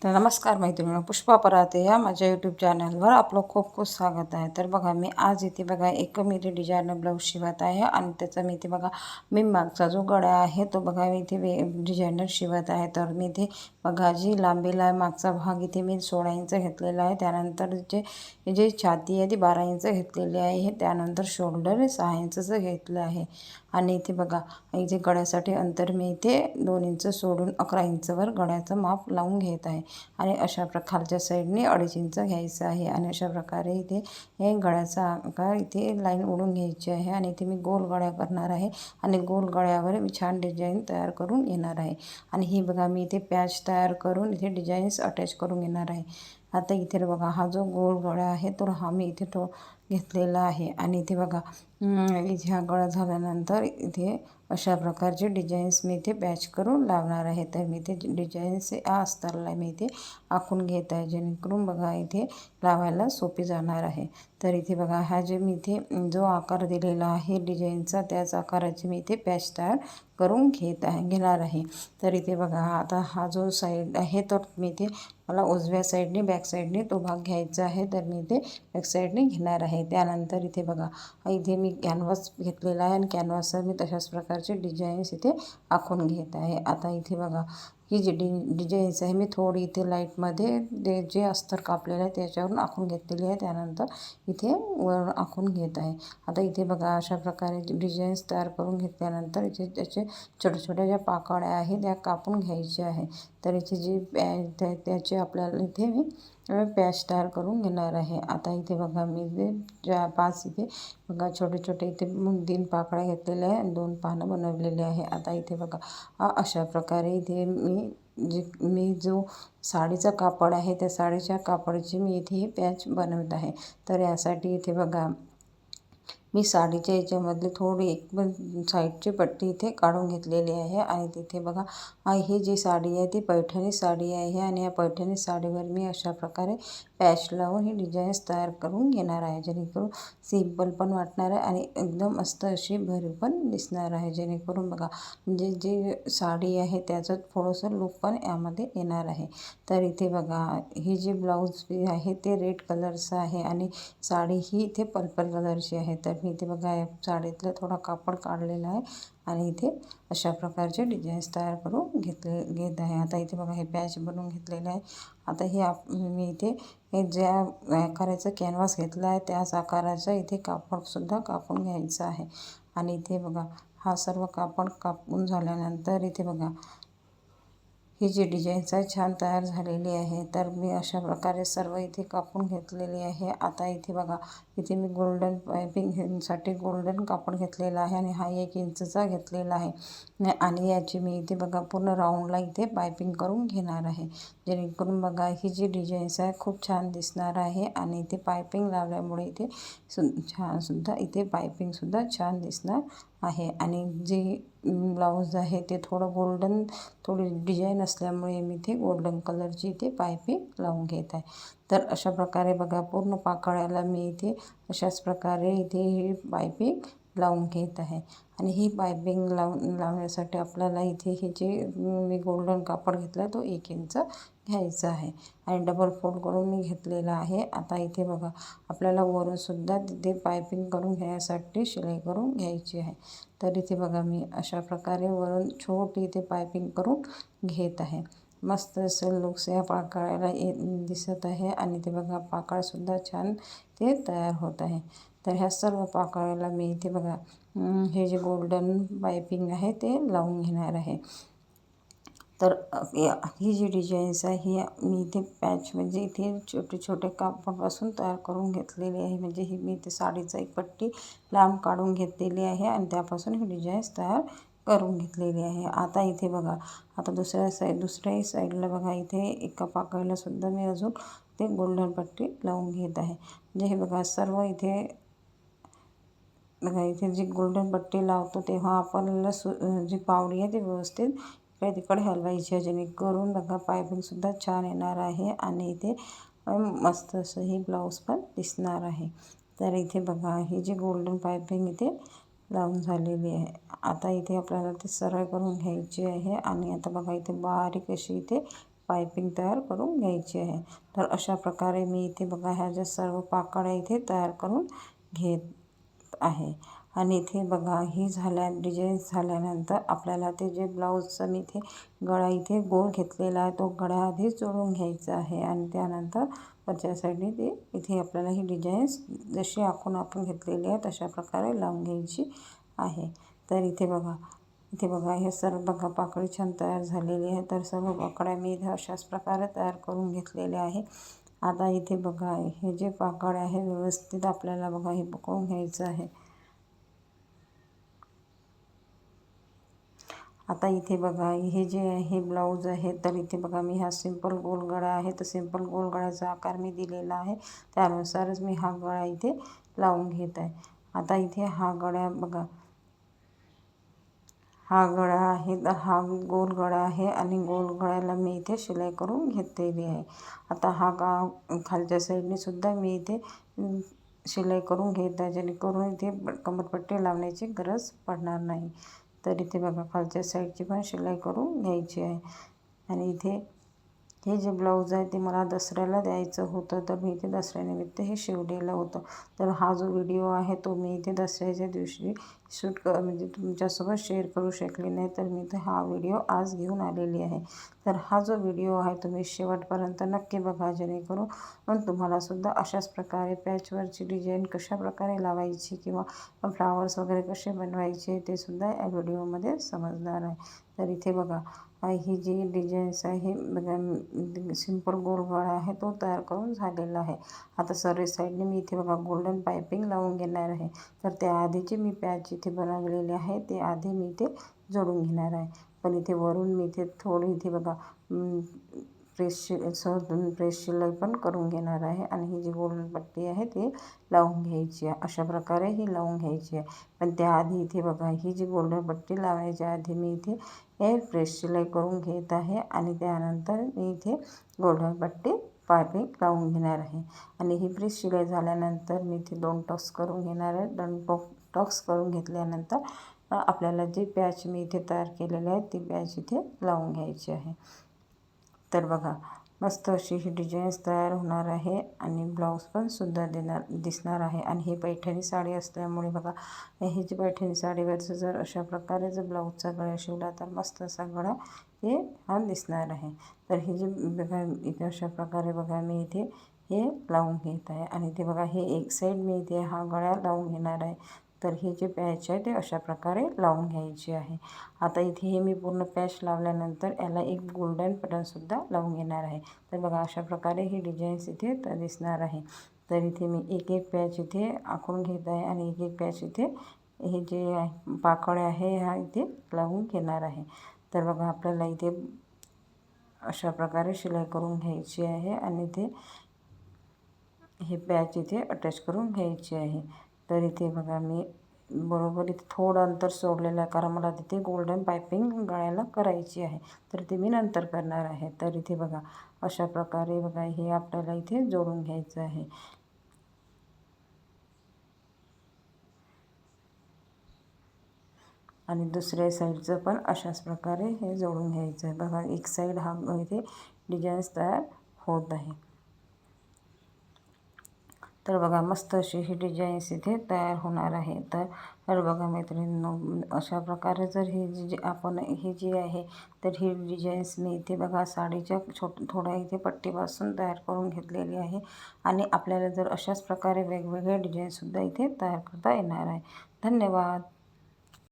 तर नमस्कार मैत्रिणींनो, पुष्पा पराते या माझ्या यूट्यूब चॅनलवर आपलं खूप खूप स्वागत आहे। तर बघा, मी आज इथे बघा एक मी इथे डिझायनर ब्लाऊज शिवत आहे आणि त्याचा मी इथे बघा मी मागचा जो गळा आहे तो बघा मी इथे डिझायनर शिवत आहे। तर मी इथे बघा जी लांबीला मागचा भाग इथे मी 16 इंच घेतलेला आहे। त्यानंतर जे छाती आहे ती 12 इंच घेतलेली आहे। त्यानंतर शोल्डर 6 इंचचं घेतलं आहे आणि इथे बघा इथे गळ्यासाठी अंतर मी इथे 2 इंच सोडून 11 इंचवर गळ्याचं माप लावून घेत आहे आणि अशा खालच्या साईडने 2.5 इंच घ्यायचं आहे आणि अशा प्रकारे इथे हे गळ्याचा आकार इथे लाईन ओढून घ्यायची आहे आणि इथे मी गोल गळा करणार आहे आणि गोल गळ्यावर मी छान डिझाईन तयार करून घेणार आहे आणि ही बघा मी इथे पॅच तयार करून इथे डिझाईन्स अटॅच करून घेणार आहे। आता इथे बघा हा जो गोल गळा आहे तो हा मी इथे तो घेतलेला आहे आणि इथे बघा इथे हा गळा झाल्यानंतर इथे अशा प्रकारचे डिझाईन्स मी इथे पॅच करून लावणार आहे। तर मी इथे डिझाईन्स या अस्तरला मी इथे आखून घेत आहे जेणेकरून बघा इथे लावायला सोपी जाणार आहे। तर इथे बघा हा जे मी इथे जो आकार दिलेला आहे डिझाईनचा त्याच आकाराचे मी इथे पॅच तयार करून घेणार आहे। तर इथे बघा आता हा जो साईड आहे तो मी इथे मला उजव्या साईडने बॅक साईडने तो भाग घ्यायचा आहे। तर मी इथे बॅक साईडने घेणार आहे। त्यानंतर इथे बघा इथे मी कॅनव्हास घेतलेला आहे आणि कॅनव्हासवर मी तशाच प्रकारचे डिझाईन्स इथे आखून घेत आहे। आता इथे बघा ही जी डिझाईन्स आहे मी थोडी इथे लाईटमध्ये जे अस्तर कापलेलं आहे त्याच्यावरून आखून घेतलेली आहे। त्यानंतर इथे वर आखून घेत आहे। आता इथे बघा अशा प्रकारे डिझाईन्स तयार करून घेतल्यानंतर इथे त्याचे छोट्या छोट्या ज्या पाकळ्या आहेत त्या कापून घ्यायच्या आहे। तर इथे जी त्याचे आपल्याला इथे मी पॅच तयार करून घेणार आहे। आता इथे बघा मी ज्या 5 इथे बघा छोटे छोटे इथे 3 पाकळ्या घेतलेल्या आहे आणि 2 पानं बनवलेले आहे। आता इथे बघा अशा प्रकारे इथे मी जो साडीचा कापड आहे त्या साडीच्या कापडाची मी इथे ही पॅच बनवत आहे। तर यासाठी इथे बघा मी साडीच्या याच्यामधली थोडी एक साईडची पट्टी इथे काढून घेतलेली आहे आणि तिथे बघा ही जी साडी आहे ती पैठणी साडी आहे आणि या पैठणी साडीवर मी अशा प्रकारे पॅच लावून ही डिझाईन्स तयार करून घेणार आहे जेणेकरून सिंपल पण वाटणार आहे आणि एकदम मस्त अशी भरीव पण दिसणार आहे। जेणेकरून बघा म्हणजे जी साडी आहे त्याचं थोडंसं लुक पण यामध्ये येणार आहे। तर इथे बघा ही जी ब्लाऊज आहे ते रेड कलरचं आहे आणि साडी ही इथे पर्पल कलरची आहे। तर मी इथे बघा या साडीतलं थोडा कापड काढलेला आहे आणि इथे अशा प्रकारचे डिझाईन्स तयार करून घेत आहे। आता इथे बघा हे पॅच बनवून घेतलेलं आहे। आता हे मी इथे हे ज्या आकाराचा कॅनव्हास घेतला आहे त्याच आकाराचं इथे कापडसुद्धा कापून घ्यायचं आहे आणि इथे बघा हा सर्व कापड कापून झाल्यानंतर इथे बघा ही जी डिझाईन्स आहे छान तयार झालेली आहे। तर मी अशा प्रकारे सर्व इथे कापून घेतलेली आहे। आता इथे बघा इथे मी गोल्डन पायपिंगसाठी गोल्डन कापड घेतलेला आहे आणि हा 1 इंचचा घेतलेला आहे आणि याची मी इथे बघा पूर्ण राऊंडला इथे पायपिंग करून घेणार आहे जेणेकरून बघा ही जी डिझाईन्स आहे खूप छान दिसणार आहे आणि इथे पायपिंग लावल्यामुळे इथे सुद्धा इथे पायपिंगसुद्धा छान दिसणार आहे आणि जे ब्लाऊज आहे ते थोडं थोडी डिझाईन असल्यामुळे मी इथे गोल्डन कलरची इथे पायपिंग लावून घेत आहे। तर अशा प्रकारे बघा पूर्ण पाकळ्याला मी इथे अशाच प्रकारे इथे ही पायपिंग लावून घेत आहे आणि ही पायपिंग लावण्यासाठी आपल्याला इथे हे जे मी गोल्डन कापड घेतला तो 1 इंच घ्यायचा आहे आणि डबल फोल्ड करून मी घेतलेला आहे। आता इथे बघा आपल्याला वरूनसुद्धा तिथे पायपिंग करून घेण्यासाठी शिलाई करून घ्यायची आहे। तर इथे बघा मी अशा प्रकारे वरून छोटी इथे पायपिंग करून घेत आहे। मस्त असं लुक्स या पाकळ्याला दिसत आहे आणि ते बघा पाकळसुद्धा छान ते तयार होत आहे। तर ह्या सर्व पाकळ्याला मी इथे बघा हे जे गोल्डन पायपिंग आहे ते लावून घेणार आहे। तर ही जी डिझाईन्स आहे ही मी इथे पॅच म्हणजे इथे छोटे छोटे कापडापासून तयार करून घेतलेली आहे। म्हणजे ही मी इथे साडीचा एक पट्टी लांब काढून घेतलेली आहे आणि त्यापासून ही डिझाईन्स तयार करून घेतलेली आहे। आता इथे बघा आता दुसऱ्याही साईडला बघा इथे एका पाकळीला सुद्धा मी अजून ते गोल्डन पट्टी लावून घेत आहे। म्हणजे हे बघा सर्व इथे बघा इथे जी गोल्डन पट्टी लावतो तेव्हा आपल्याला जी पावडी आहे ती व्यवस्थित इकडे तिकडे हलवायची आहे जेणेकरून बघा पायपिंगसुद्धा छान येणार आहे आणि इथे मस्त असं ही ब्लाऊज पण दिसणार आहे। तर इथे बघा ही जी गोल्डन पायपिंग इथे लावून झालेली आहे। आता इथे आपल्याला ते सरळ करून घ्यायची आहे आणि आता बघा इथे बारीक अशी इथे पायपिंग तयार करून घ्यायची आहे। तर अशा प्रकारे मी इथे बघा ह्या ज्या सर्व पाकळ्या इथे तयार करून घेत आहे। आणि इथे बघा ही डिझाईन झाल्यानंतर आपल्याला ते जे ब्लाऊजचं मी इथे गळा इथे गोल घेतलेला आहे तो गळा आधीच जोडून घ्यायचा आहे आणि त्यानंतर वरच्या साईडने ते इथे आपल्याला ही डिझाईन्स जशी आखून आपण घेतलेली आहे तशा प्रकारे लावून घ्यायची आहे। तर इथे बघा हे सर्व बघा पाकळी छान तयार झालेली आहे। तर सर्व पाकळ्या मी इथे अशाच प्रकारे तयार करून घेतलेल्या आहे। आता इथे बघा हे जे पाकळ्या आहे व्यवस्थित आपल्याला बघा हे पकडून घ्यायचं आहे। आता इथे बघा हे जे आहे ब्लाऊज आहे तर इथे बघा मी हा सिंपल गोल गळा आहे तर सिंपल गोल गळ्याचा आकार मी दिलेला आहे त्यानुसारच मी हा गळा इथे लावून घेत आहे। आता इथे हा गळा बघा हा गळा आहे तर हा गोल गळा आहे आणि गोल गळ्याला मी इथे शिलाई करून घेतलेली आहे। आता हा खालच्या साईडने सुद्धा मी इथे शिलाई करून घेत आहे जेणेकरून इथे कमरपट्टी लावण्याची गरज पडणार नाही। तर इथे बघा खालच्या साईडची पण शिलाई करून घ्यायची आहे। आणि इथे हे जे ब्लाऊज आहे ते मला दसऱ्याला द्यायचं होतं तर मी इथे दसऱ्यानिमित्त हे शिवलेलं होतं। तर हा जो व्हिडिओ आहे तो मी इथे दसऱ्याच्या दिवशी म्हणजे तुमच्यासोबत शेअर करू शकले नाही तर मी इथे हा व्हिडिओ आज घेऊन आलेली आहे। तर हा जो व्हिडिओ आहे तुम्ही शेवटपर्यंत नक्की बघा जेणेकरून तुम्हालासुद्धा अशाच प्रकारे पॅचवरची डिझाईन कशा प्रकारे लावायची किंवा फ्लावर्स वगैरे कसे बनवायचे ते सुद्धा या व्हिडिओमध्ये समजणार आहे। तर इथे बघा ही जी डिझाईन्स आहे बघा सिंपल गोल गळा आहे तो तयार करून झालेला आहे। आता सर्व साईडने मी इथे बघा गोल्डन पायपिंग लावून घेणार आहे। तर त्याआधीची मी पॅच इथे बनवलेली आहे ते आधी मी इथे जोडून घेणार आहे। पण इथे वरून मी इथे थोडी इथे बघा प्रेस शिलाई पण करून घेणार आहे आणि ही जी गोल्डन पट्टी आहे ती लावून घ्यायची आहे। अशा प्रकारे ही लावून घ्यायची आहे। पण त्याआधी इथे बघा ही जी गोल्डन पट्टी लावायच्या आधी मी इथे प्रेस शिलाई करून घेत आहे आणि त्यानंतर मी इथे गोल्डन पट्टी पायपिंग लावून घेणार आहे। आणि ही प्रेस शिलाई झाल्यानंतर मी इथे 2 टक्स करून घेणार आहे। 2 टक्स करून घेतल्यानंतर आपल्याला जी पॅच मी इथे तयार केलेली आहे ती पॅच इथे लावून घ्यायची आहे। तर बघा मस्त अशी ही डिझाईन्स तयार होणार आहे आणि ब्लाऊज पण सुद्धा दिसणार आहे। आणि ही पैठणी साडी असल्यामुळे बघा ही जी पैठणी साडीवरचं जर अशा प्रकारे जर ब्लाऊजचा गळा शिवला तर मस्त असा गळा हा दिसणार आहे। तर ही जी बघा इथे अशा प्रकारे बघा मी इथे हे लावून घेत आहे आणि ते बघा हे एक साईड मी इथे हा गळा लावून घेणार आहे। तर ही जी पॅच आहे ते अशा प्रकारे लावून घ्यायची आहे। आता इथे हे मी पूर्ण पॅच लावल्यानंतर याला एक गोल्डन बटनसुद्धा लावून घेणार आहे। तर बघा अशा प्रकारे ही डिझाईन्स इथे दिसणार आहे। तर इथे मी एक पॅच इथे आखून घेत आहे आणि एक पॅच इथे हे जे पाकळ्या आहे ह्या इथे लावून घेणार आहे। तर बघा आपल्याला इथे अशा प्रकारे शिलाई करून घ्यायची आहे आणि इथे हे पॅच इथे अटॅच करून घ्यायची आहे। तर इथे बघा मी बरोबर इथे थोडं अंतर सोडलेलं आहे कारण मला तिथे गोल्डन पायपिंग गळ्याला करायची आहे तर ते मी नंतर करणार आहे। तर इथे बघा अशा प्रकारे बघा हे आपल्याला इथे जोडून घ्यायचं आहे। आणि दुसऱ्या साईडचं पण अशाच प्रकारे हे जोडून घ्यायचं आहे। बघा एक साईड हा इथे डिझाईन्स तयार होत आहे। तर बघा मस्त अशी ही डिझाईन्स इथे तयार होणार आहे। तर बघा मैत्रिणींनो अशा प्रकारे जर ही जी आपण ही जी आहे तर ही डिझाईन्स मी इथे बघा साडीच्या थोड्या इथे पट्टीपासून तयार करून घेतलेली आहे। आणि आपल्याला जर अशाच प्रकारे वेगवेगळ्या डिझाईन्ससुद्धा इथे तयार करता येणार आहे। धन्यवाद।